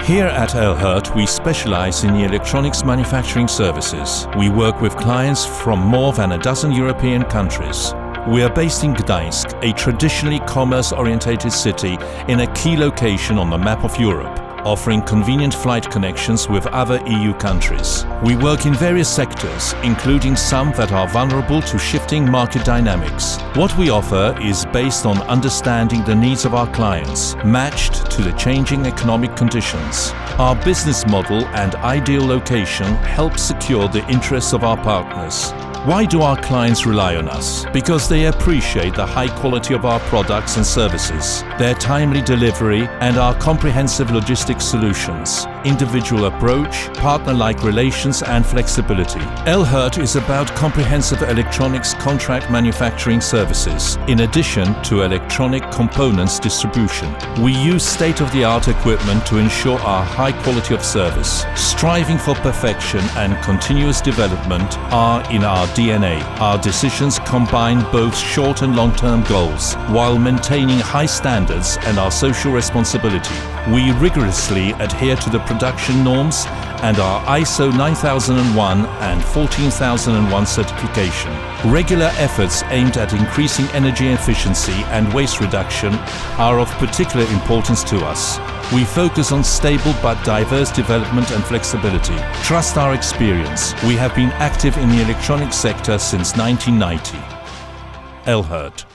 Here at Elhurt, we specialize in the electronics manufacturing services. We work with clients from more than a dozen European countries. We are based in Gdańsk, a traditionally commerce-orientated city in a key location on the map of Europe, offering convenient flight connections with other EU countries. We work in various sectors, including some that are vulnerable to shifting market dynamics. What we offer is based on understanding the needs of our clients, matched to the changing economic conditions. Our business model and ideal location help secure the interests of our partners. Why do our clients rely on us? Because they appreciate the high quality of our products and services, their timely delivery and our comprehensive logistics solutions, individual approach, partner-like relations and flexibility. Elhurt is about comprehensive electronics contract manufacturing services, in addition to electronic components distribution. We use state-of-the-art equipment to ensure our high quality of service. Striving for perfection and continuous development are in our DNA. Our decisions combine both short and long-term goals, while maintaining high standards and our social responsibility. We rigorously adhere to the production norms and our ISO 9001 and 14001 certification. Regular efforts aimed at increasing energy efficiency and waste reduction are of particular importance to us. We focus on stable but diverse development and flexibility. Trust our experience. We have been active in the electronics sector since 1990. Elhurt.